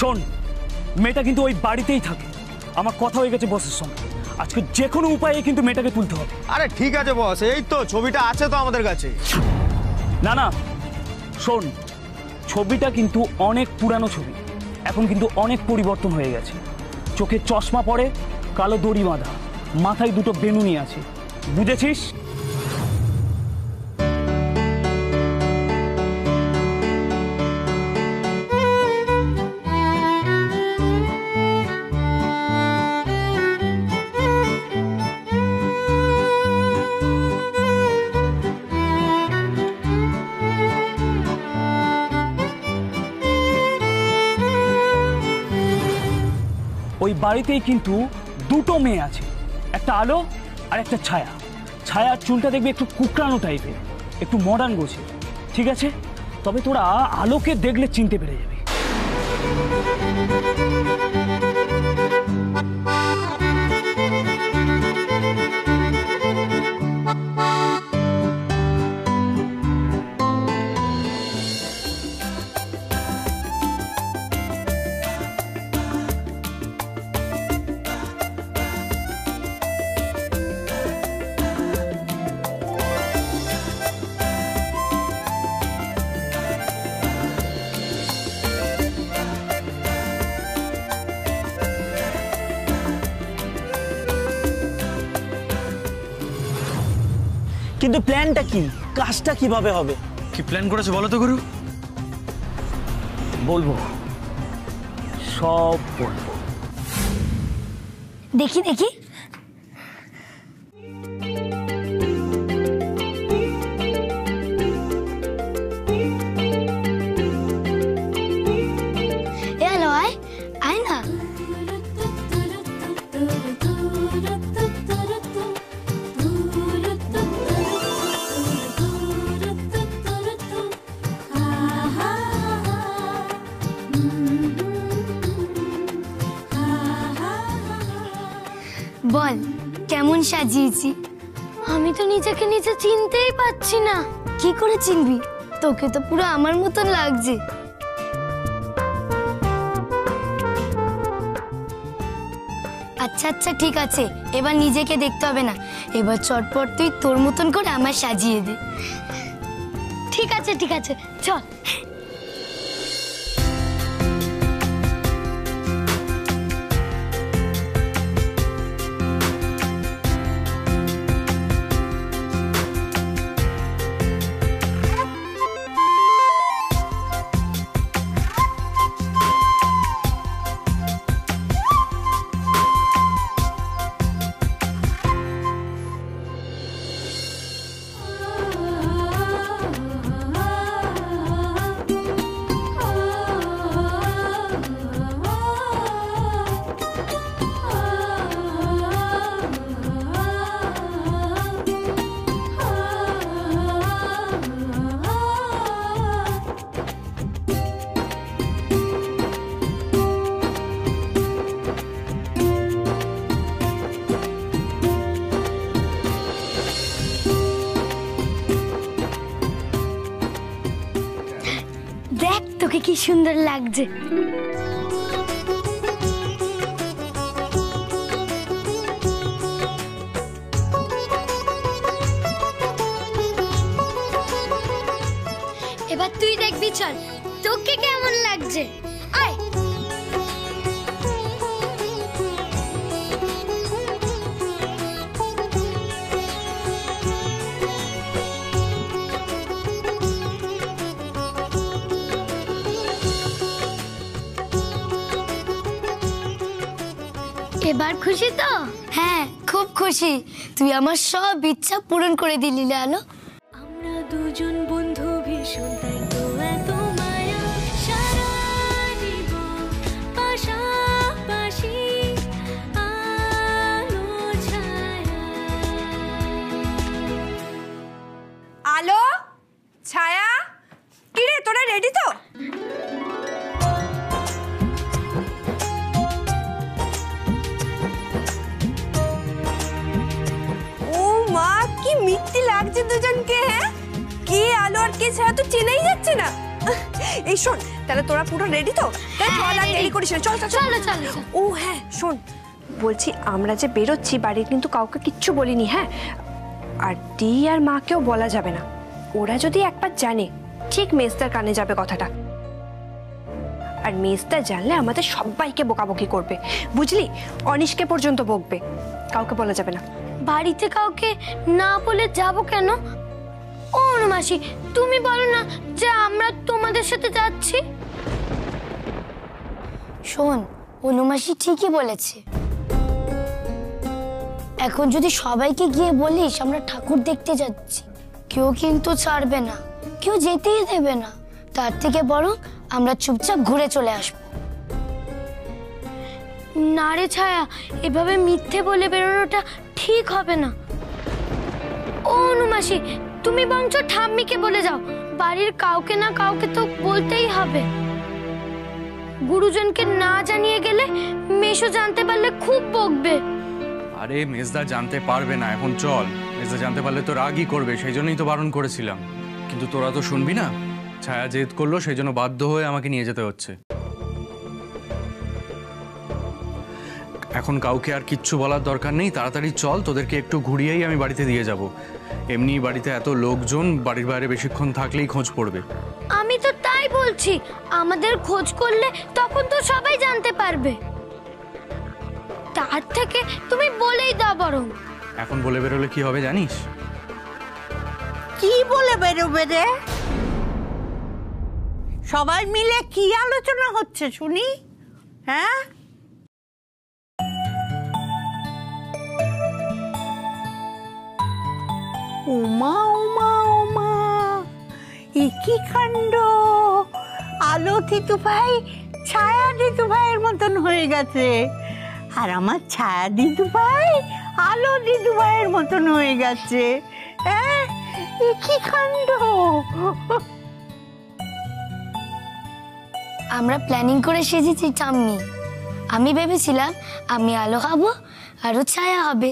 শোন, মেয়েটা কিন্তু ওই বাড়িতেই থাকে। আমার কথা হয়ে গেছে বসের সঙ্গে, আজকে যে কোনো উপায়ে কিন্তু মেয়েটাকে তুলতে হবে। আরে ঠিক আছে বস, এই তো ছবিটা আছে তো আমাদের কাছে। না না শোন, ছবিটা কিন্তু অনেক পুরানো ছবি, এখন কিন্তু অনেক পরিবর্তন হয়ে গেছে। চোখে চশমা পরে, কালো দড়ি বাঁধা, মাথায় দুটো বেনুনি আছে, বুঝেছিস? ওই বাড়িতেই কিন্তু দুটো মেয়ে আছে, একটা আলো আর একটা ছায়া। ছায়ার চুলটা দেখবি একটু কুকরানো টাইপের, একটু মডার্ন গোছে, ঠিক আছে? তবে তোরা আলোকে দেখলে চিনতে পেরে যাবি। কিন্তু প্ল্যানটা কি, কাজটা কিভাবে হবে? কি প্ল্যান করেছে বলো তো গুরু? বলবো, সব বলবো। দেখি দেখি। এলো আয়, আয় না। বল কেমন সাজিয়েছি? আমি তো নিজেকে নিজে চিনতেই পারছি না। কি করে চিনবি? তোকে তো পুরো আমার মতন লাগছে। আচ্ছা আচ্ছা ঠিক আছে, এবার নিজেকে দেখতে হবে না, এবার চটপট তুই তোর মতন করে আমার সাজিয়ে দে। ঠিক আছে ঠিক আছে, চল। দেখ তোকে কি সুন্দর লাগছে। এবার তুই দেখবি, চল তোকে কেমন লাগছে। আয়। এবার খুশি তো? হ্যাঁ খুব খুশি, তুই আমার সব ইচ্ছা পূরণ করে দিলি আলো। আমরা দুজন বন্ধু ভীষণ, তাই তো এত মায়া, সারা জীবন পাশাপাশি আলো ছায়া। আলো ছায়া, কি রে তোরা রেডি তো? কি মিষ্টি লাগছে দুজনকে। হ্যাঁ, কে আলো আর কে ছায়া তো চেনাই যাচ্ছে না। এই শোন, তাহলে তোরা পুরো রেডি তো? তাহলে চল, আর দেরি করিস না, চল চল চল। চলো চলো চলো। ও হ্যাঁ শোন, বলছি আমরা যে বেরোচ্ছি বাড়ির কিন্তু কাউকে কিচ্ছু বলিনি, হ্যাঁ? আর দি আর মাকেও বলা যাবে না। ওরা যদি একবার জানে ঠিক মেজদার কানে যাবে কথাটা, আর মেজদা জানলে আমাদের সবাইকে বকাবকি করবে, বুঝলি? অনিশকে পর্যন্ত বকবে। কাউকে বলা যাবে না। বাড়িতে কাউকে না বলে যাব কেন? ও অনুমাসি, তুমি বলো না যে আমরা তোমাদের সাথে যাচ্ছি। শোন, অনুমাসি ঠিকই বলেছে। এখন যদি সবাইকে গিয়ে বলিস আমরা ঠাকুর দেখতে যাচ্ছি, কেউ কিন্তু ছাড়বে না, কেউ যেতেই দেবে না। তার থেকে বরং আমরা চুপচাপ ঘুরে চলে আসবো। না রে ছায়া, এভাবে মিথ্যে বলে বেরোনোটা ঠিক হবে না। ও অনুমাসি, তুমি বরঞ্চ ঠাম্মিকে বলে যাও, বাড়ির কাউকে না কাউকে তো বলতেই হবে। গুরুজনকে না জানিয়ে গেলে মেশো জানতে পারলে খুব বকবে। আরে মেজদা জানতে পারবে না, এখন চল। মেজদা জানতে পারলে তো রাগই করবে, সেই জন্যই তো বারণ করেছিলাম। কিন্তু তোরা তো শুনবি না। ছায়া জেদ করলো, সেই জন্য বাধ্য হয়ে আমাকে নিয়ে যেতে হচ্ছে। এখন কাউকে আর কিচ্ছু বলার দরকার নেই, তাড়াতাড়ি চল, তোদেরকে একটু ঘুরিয়েই আমি বাড়িতে দিয়ে যাব। এমনি বাড়িতে এত লোকজন, বাড়ির বাইরে বেশিক্ষণ থাকলেই খোঁজ পড়বে। আমি তো তাই বলছি, আমাদের খোঁজ করলে তখন তো সবাই জানতে পারবে। তার থেকে তুমি বলেই দাও বরং। এখন বলে বেরোলে কি হবে জানিস? কি বলে বেরোবে রে? সবাই মিলে কি আলোচনা হচ্ছে শুনি? হ্যাঁ, উমা উমা উমা, এ কি কাণ্ড! আলো দিদু ভাই ছায়া দিদু ভাইয়ের মতন হয়ে গেছে, আর আমার ছায়া দিদু ভাই আলো দিদু ভাইয়ের মতন হয়ে গেছে। হ্যাঁ, এ কি কাণ্ড! আমরা প্ল্যানিং করে সেজেছি ঠাম্মি। আমি ভেবেছিলাম আমি আলো হব আর ও ছায়া হবে,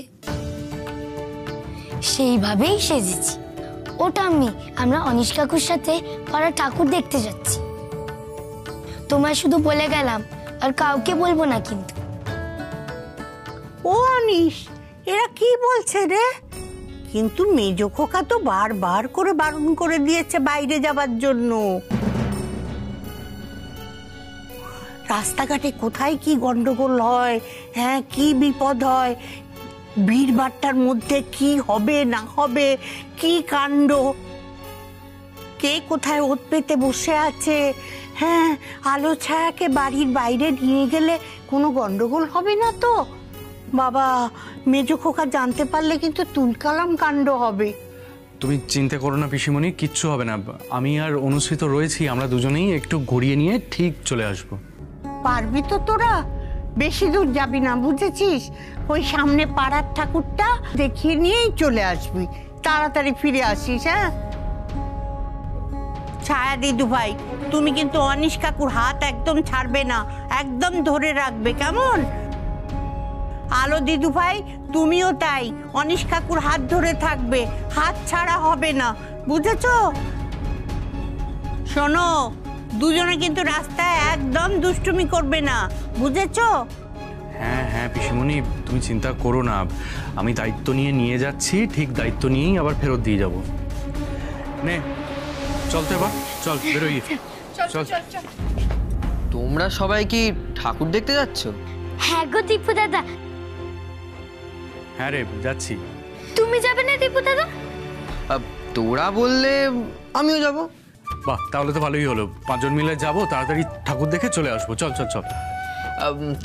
সেইভাবেই সেজেছি। ও ঠাম্মি, আমরা অনিশ কাকুর সাথে পাড়া ঠাকুর দেখতে যাচ্ছি। তোমায় শুধু বলে গেলাম, আর কাউকে বলবো না কিন্তু। ও অনিশ, এরা কি বলছে রে? কিন্তু মেজো খোকা তো বারবার করে বারণ করে দিয়েছে বাইরে যাবার জন্য। রাস্তাঘাটে কোথায় কি গন্ডগোল হয়, হ্যাঁ, কি বিপদ হয়, ভিড়ভাট্টার মধ্যে কি হবে না হবে, কি কাণ্ড, কে কোথায় ওত পেতে বসে আছে। হ্যাঁ, আলো ছায়াকে বাড়ির বাইরে নিয়ে গেলে কোনো গন্ডগোল হবে না তো? বাবা, মেজো খোকা জানতে পারলে কিন্তু তুলকালাম কাণ্ড হবে। তুমি চিন্তা করো না পিসিমণি, কিচ্ছু হবে না। আমি আর অনুষ্ঠিত রয়েছি, আমরা দুজনেই একটু ঘুরিয়ে নিয়ে ঠিক চলে আসবো। পারবি তো তোরা? বেশি দূর যাবি না, বুঝেছিস? ওই সামনে পাড়ার ঠাকুরটা দেখিয়ে নিয়েই চলে আসবি, তাড়াতাড়ি ফিরে আসিস। হ্যাঁ, ছায়া দিদু ভাই, তুমি কিন্তু অনিশ কাকুর হাত একদম ছাড়বে না, একদম ধরে রাখবে, কেমন? আলো দিদু ভাই, তুমিও তাই, অনিশ কাকুর হাত ধরে থাকবে, হাত ছাড়া হবে না, বুঝেছো? শোনো, দুজনে কিন্তু রাস্তায় একদম দুষ্টুমি করবে না, বুঝেছো? হ্যাঁ হ্যাঁ পিসিমণি, তুমি চিন্তা করো না, আমি দায়িত্ব নিয়ে যাচ্ছি, ঠিক দায়িত্ব নিয়েই আবার ফেরত দিয়ে যাব। নে চল তো এবার, চল বেরোই, চল। তোমরা সবাই কি ঠাকুর দেখতে যাচ্ছ? হ্যাঁ গো দীপু দাদা। হ্যাঁ রে, যাচ্ছি। তুমি যাবে না দীপু দাদা? তোরা বললে আমিও যাব। বাহ, তাহলে তো ভালোই হলো, 5 জন মিলে যাবো, তাড়াতাড়ি ঠাকুর দেখে চলে আসবো। চল চল চল।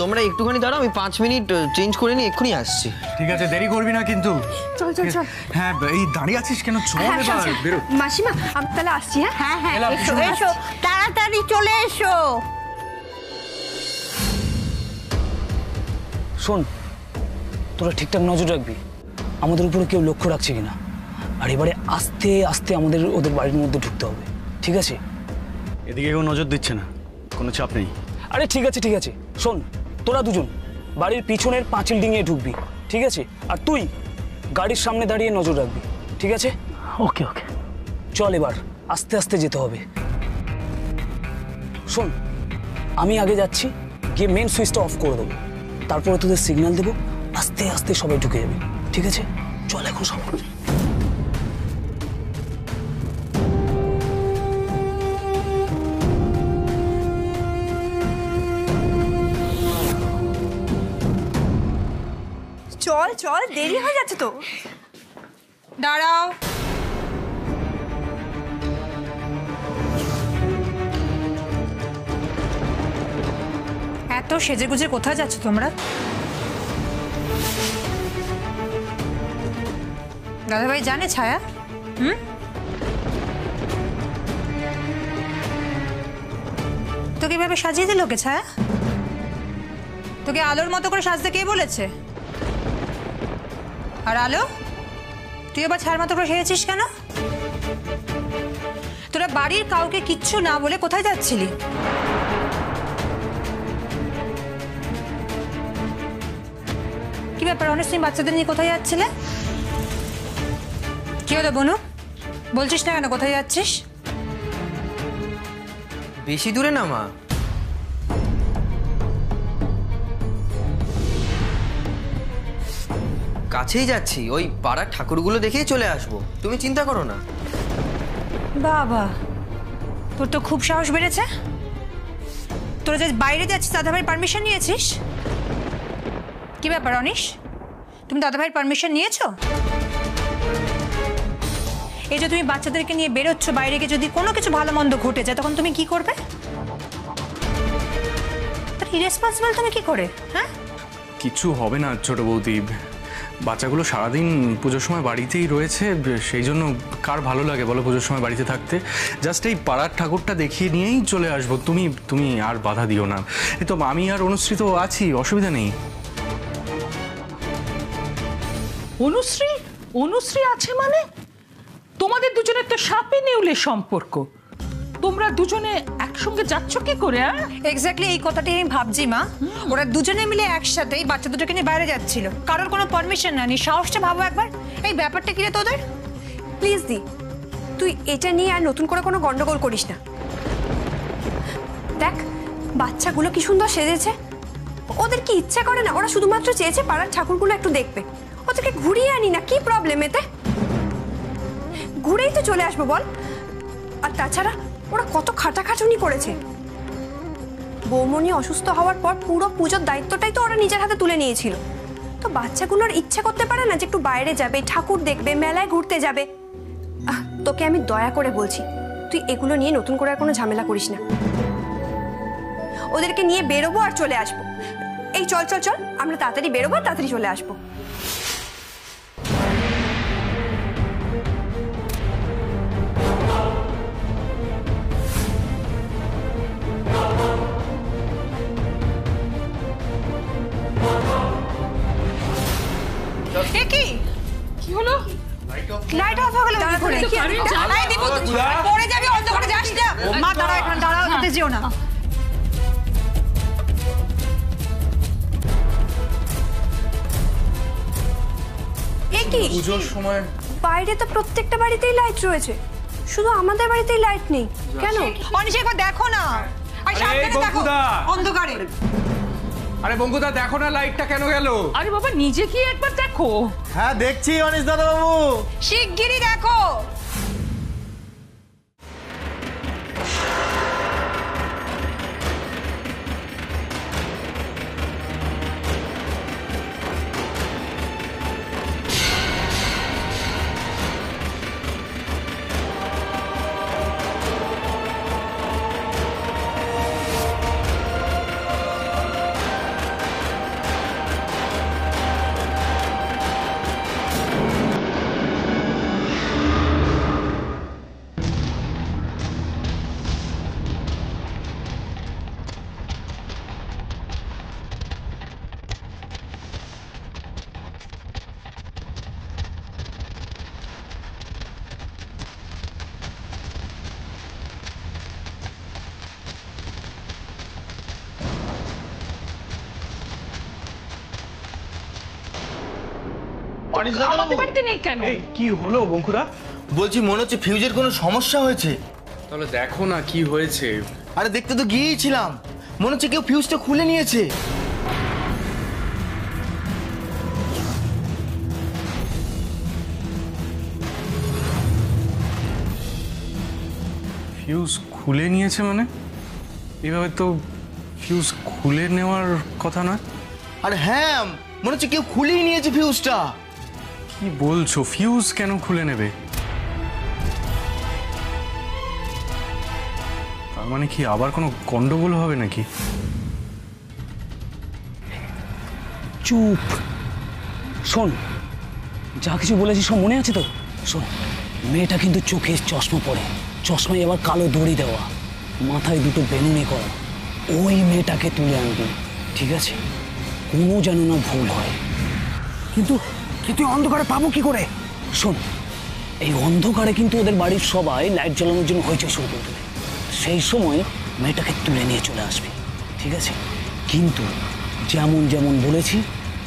তোমরা একটুখানি দাঁড়াও, আমি 5 মিনিট চেঞ্জ করে নিয়ে এক্ষুনি আসছি। ঠিক আছে, দেরি করবি না কিন্তু। চল চল চল। হ্যাঁ, এই দাঁড়িয়ে আছিস কেন? চল এবার বেরো। মাসিমা, আমি তাহলে আসছি। হ্যাঁ হ্যাঁ হ্যাঁ, এলাম, এসো এসো। এসো, তাড়াতাড়ি চলে এসো। শোন, তোরা ঠিকঠাক নজর রাখবি আমাদের উপরে কেউ লক্ষ্য রাখছে কিনা, আর এবারে আস্তে আস্তে আমাদের ওদের বাড়ির মধ্যে ঢুকতে হবে, ঠিক আছে? এদিকে কেউ নজর দিচ্ছে না, কোনো চাপ নেই। আরে ঠিক আছে ঠিক আছে, শোন, তোরা দুজন বাড়ির পিছনের পাঁচিল ডিঙিয়ে ঢুকবি, ঠিক আছে? আর তুই গাড়ির সামনে দাঁড়িয়ে নজর রাখবি, ঠিক আছে? ওকে ওকে, চল এবার আস্তে আস্তে যেতে হবে। শোন, আমি আগে যাচ্ছি, গিয়ে মেন সুইচটা অফ করে দেবো, তারপরে তোদের সিগন্যাল দেবো, আস্তে আস্তে সবাই ঢুকে যাবে, ঠিক আছে? চল এখন সব। চল চল, দেরি হয়ে যাচ্ছে তো। দাঁড়াও। এত সেজেগুজে কোথায় যাচ্ছ তোমরা? দাদাভাই জানে ছায়া? তোকে এভাবে সাজিয়ে দিল কে ছায়া? তোকে আলোর মতো করে সাজতে কে বলেছে? আর আলো, তুই আবার ছায়ার মতো করে সেজেছিস কেন? তোরা বাড়ির কাউকে কিচ্ছু না বলে কোথায় যাচ্ছিলি? কি ব্যাপার অনেক, তুমি বাচ্চাদের নিয়ে কোথায় যাচ্ছিলে? কি হলো বনু, বলছিস না কেন কোথায় যাচ্ছিস? বেশি দূরে না মা, কাছেই যাচ্ছি, ওই পাড়ার ঠাকুরগুলো দেখেই চলে আসবো, তুমি চিন্তা করো না। বাবা, তোর তো খুব সাহস বেড়েছে। তোরা যে বাইরে যাচ্ছিস দাদাভাইয়ের পারমিশন নিয়েছিস? কি ব্যাপার অনিশ, তুমি দাদাভাইয়ের পারমিশন নিয়েছো? এই যে তুমি বাচ্চাদেরকে নিয়ে বেরোচ্ছ বাইরে গিয়ে, যদি কোনো কিছু ভালো মন্দ ঘটে যায় তখন তুমি কি করবে? ইরেসপন্সিবল তুমি কি করে? হ্যাঁ, কিছু হবে না ছোট বৌদি, বাচ্চাগুলো সারাদিন পুজোর সময় বাড়িতেই রয়েছে, সেই জন্য কার ভালো লাগে বলো পুজোর সময় বাড়িতে থাকতে? জাস্ট এই পাড়ার ঠাকুরটা দেখিয়ে নিয়েই চলে আসবো, তুমি আর বাধা দিও না। এই তো আমি আর অনুশ্রী তো আছি, অসুবিধা নেই। অনুশ্রী? অনুশ্রী আছে মানে? তোমাদের দুজনের তো সাপে নেউলে সম্পর্ক, তোমরা দুজনে একসঙ্গে যাচ্ছ কি করে? এক্স্যাক্টলি এই কথাটাই আমি ভাবছি মা। ওরা দুজনে মিলে একসাথে এই বাচ্চা দুটোকে নিয়ে বাইরে যাচ্ছিল, কারোর কোনো পারমিশন না, সাহসটা ভাবো একবার। এই ব্যাপারটা কি রে তোদের? প্লিজ দি, তুই এটা নিয়ে আর নতুন করে কোনো গন্ডগোল করিস না। দেখ বাচ্চাগুলো কি সুন্দর সেজেছে, ওদের কি ইচ্ছা করে না? ওরা শুধুমাত্র চেয়েছে পাড়ার ঠাকুরগুলো একটু দেখবে, ওদেরকে ঘুরিয়ে আনি না, কি প্রবলেম এতে? ঘুরেই তো চলে আসবো বল। আর তাছাড়া ওরা কত খাটাখাটুনি করেছে, বৌমনি অসুস্থ হওয়ার পর পুরো পুজোর দায়িত্বটাই তো ওরা নিজের হাতে তুলে নিয়েছিল। তো বাচ্চাগুলোর ইচ্ছা করতে পারে না যে একটু বাইরে যাবে, ঠাকুর দেখবে, মেলায় ঘুরতে যাবে? তোকে আমি দয়া করে বলছি, তুই এগুলো নিয়ে নতুন করে আর কোনো ঝামেলা করিস না। ওদেরকে নিয়ে বেরোবো আর চলে আসবো। এই চল চল চল, আমরা তাড়াতাড়ি বেরোবো, তাড়াতাড়ি চলে আসবো। কি হলো? লাইট অফ হয়ে গেল। পড়ে যাবি, অন্ধকারে যাস না। মা দাঁড়াও, এখানে দাঁড়াও, যেতে যেও না। পুজোর সময় বাইরে তো প্রত্যেকটা বাড়িতেই লাইট রয়েছে, শুধু আমাদের বাড়িতেই লাইট নেই কেন? অনিশা একবার দেখো না, আর সামনে দেখো অন্ধকারে। আরে বঙ্কুদা দেখো না লাইটটা কেন গেল? আরে বাবা নিজে কি একবার দেখো। হ্যাঁ দেখছি অনিশ দাদা বাবু। শিগগিরই দেখো। কি হলো বঙ্কুদা? বলছি মনে হচ্ছে ফিউজের কোনো সমস্যা হয়েছে। তাহলে দেখো না কি হয়েছে, আরে দেখতে তো গিয়েছিলাম, মনে হচ্ছে কেউ ফিউজটা খুলে নিয়েছে। ফিউজ খুলে নিয়েছে মানে? এভাবে তো ফিউজ খুলে নেওয়ার কথা না। আরে হ্যাঁ, মনে হচ্ছে কেউ খুলেই নিয়েছে ফিউজটা। কি বলছো? ফিউজ কেন খুলে নেবে? তার মানে কি আবার কোনো গন্ডগোল হবে নাকি? চুপ। শোন, যা কিছু বলেছি সব মনে আছে তো? শোন, মেয়েটা কিন্তু চোখে চশমা পরে, চশমায় আবার কালো দড়ি দেওয়া, মাথায় দুটো বেনুনি করা। ওই মেয়েটাকে তুলে আনবি, ঠিক আছে? কোনো যেন না ভুল হয়। কিন্তু কিন্তু অন্ধকারে পাবো কি করে? শোন, এই অন্ধকারে কিন্তু ওদের বাড়ির সবাই লাইট জ্বালানোর জন্য হইচই শুরু করে দেবে। সেই সময় মেয়েটাকে তুলে নিয়ে চলে আসবি, ঠিক আছে? কিন্তু যেমন যেমন বলেছি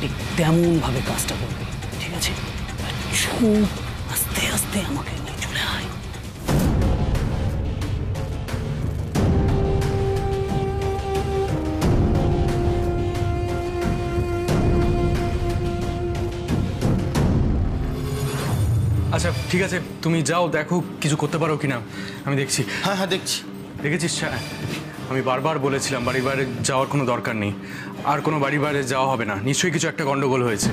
ঠিক তেমনভাবে কাজটা করবি, ঠিক আছে? চুপ, আস্তে আস্তে আমাকে নিয়ে চলে আয়। আচ্ছা ঠিক আছে, তুমি যাও, দেখো কিছু করতে পারো কিনা, আমি দেখছি। হ্যাঁ হ্যাঁ দেখছি। দেখেছিস, আমি বারবার বলেছিলাম বাড়ির বাইরে যাওয়ার কোনো দরকার নেই, আর কোনো বাড়ির বাইরে যাওয়া হবে না। নিশ্চয়ই কিছু একটা গন্ডগোল হয়েছে।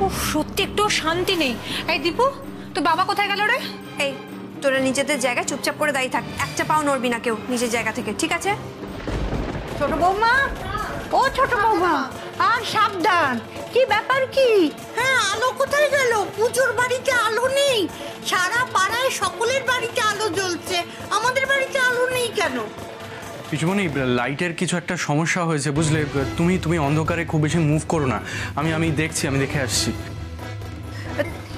উফ, সত্যি একটু শান্তি নেই। এই দীপু, তোর বাবা কোথায় গেল রে? এই, তোরা নিজেদের জায়গায় চুপচাপ করে দাঁড়িয়ে থাক, একটা পাও নড়বি না কেউ নিজের জায়গা থেকে, ঠিক আছে? ছোট বৌমা, ও ছোট বৌমা, আর সাবধান। কি ব্যাপার কি? হ্যাঁ, আলো কোথায় গেল? পুজোর বাড়িতে আলো নেই। সারা পাড়ায় সকলের বাড়িতে আলো জ্বলছে, আমাদের বাড়িতে আলো নেই কেন? পিছুমণি, লাইটের কিছু একটা সমস্যা হয়েছে বুঝলে। তুমি অন্ধকারে খুব বেশি মুভ করো না, আমি দেখছি, আমি দেখে আসছি।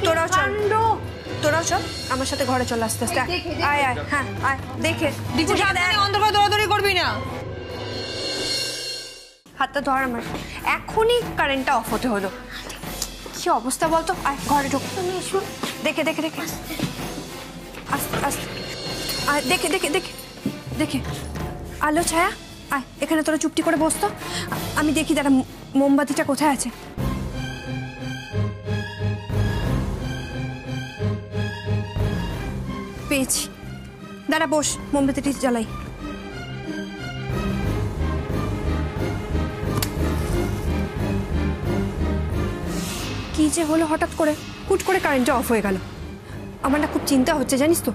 তোরাও চল, তোরাও চল আমার সাথে ঘরে চল আস্তে আস্তে। আয় আয়, হ্যাঁ আয়, দেখে দীপু, সাবধানে, অন্ধকারে দৌড়াদৌড়ি করবি না। হাতটা ধর আমার। এখনই কারেন্টটা অফ হতে হলো, কি অবস্থা বলতো? আয় ঘরে ঢোক। তুমি এসো, দেখে দেখে দেখে আস্তে আস্তে আয়, দেখে দেখে দেখে দেখে আলো ছায়া। আয় এখানে তোরা চুপটি করে বসতো, আমি দেখি দাঁড়া মোমবাতিটা কোথায় আছে। পেয়েছি, দাঁড়া বস, মোমবাতিটি জ্বালাই। কি যে হলো হঠাৎ করে, হুট করে কারেন্টটা অফ হয়ে গেল। আমার না খুব চিন্তা হচ্ছে জানিস তো।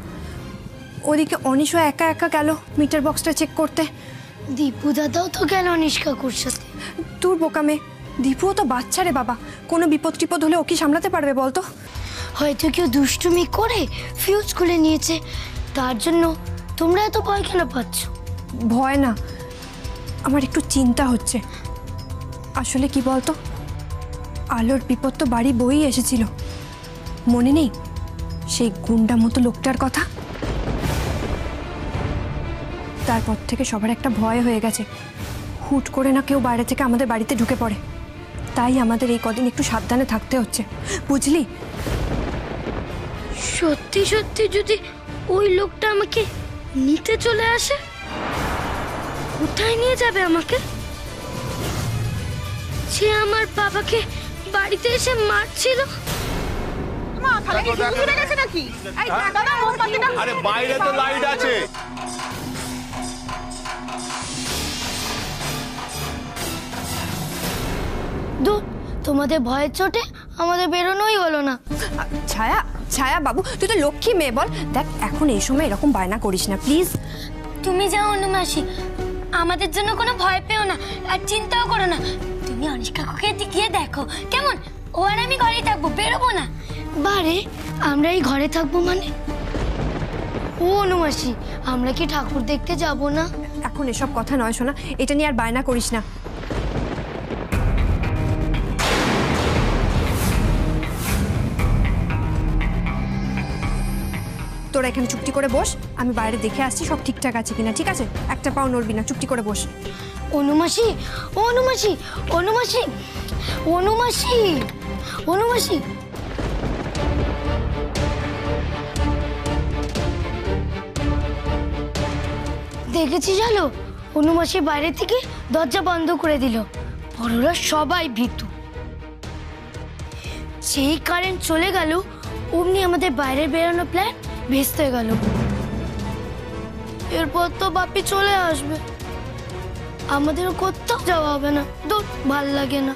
ওদিকে অনিশা একা একা গেল মিটার বক্সটা চেক করতে। দীপু দাদাও তো গেল অনিশ কাকুর সাথে। তোর বোকামে, দীপুও তো বাচ্চা রে বাবা, কোনো বিপদ টিপদ হলে ও কি সামলাতে পারবে বলতো? হয়তো কেউ দুষ্টুমি করে ফিউজ খুলে নিয়েছে, তার জন্য তোমরা এত ভয় কেন পাচ্ছ? ভয় না, আমার একটু চিন্তা হচ্ছে। আসলে কি বলতো, আলোর বিপদ তো বাড়ি বই এসেছিল, মনে নেই সেই গুন্ডা মতো লোকটার কথা? তারপর থেকে সবার একটা ভয় হয়ে গেছে, হুট করে না কেউ বাইরে থেকে আমাদের বাড়িতে ঢুকে পড়ে। তাই আমাদের এই কদিন একটু সাবধানে থাকতে হচ্ছে, বুঝলি? সত্যি সত্যি যদি ওই লোকটা আমাকে নিতে চলে আসে, কোথায় নিয়ে যাবে আমাকে? সে আমার বাবাকে বাড়িতে এসে মারছিল। আরে বাইরে তো লাইট আছে। দূর, তোমাদের ভয়ের চোটে আমাদের বেরোনোই হলো না। ছায়া, ছায়া বাবু, তুই তো লক্ষ্মী মেয়ে, বল। দেখ এখন এই সময় এরকম বায়না করিস না প্লিজ। তুমি যাও অনুমাসি, আমাদের জন্য কোনো ভয় পেও না, আর চিন্তাও করো না। তুমি অনিশ কাকুকে গিয়ে দেখো কেমন, ও আর আমি ঘরেই থাকবো, বেরোবো না। বারে, আমরা এই ঘরে থাকবো মানে? ও অনুমাসি, আমরা কি ঠাকুর দেখতে যাব না? এখন এসব কথা নয় শোনা, এটা নিয়ে আর বায়না করিস না। তোরা এখানে চুপটি করে বস, আমি বাইরে দেখে আসছি সব ঠিকঠাক আছে কিনা, ঠিক আছে? একটা পাও নড়বি না, চুপটি করে বস। অনুমাসি, অনুমাসি, অনুমাসি, অনুমাসি, অনুমাসি। দেখেছি জানো, অনুমাসী বাইরে থেকে দরজা বন্ধ করে দিল। বড়রা সবাই ভীতু। যেই কারেন্ট চলে গেল অমনি আমাদের বাইরে বেরানো প্ল্যান ভেস্তে গেল। এরপর তো বাপি চলে আসবে, আমাদের কোথাও যাওয়া হবে না। দূর, ভাল লাগে না।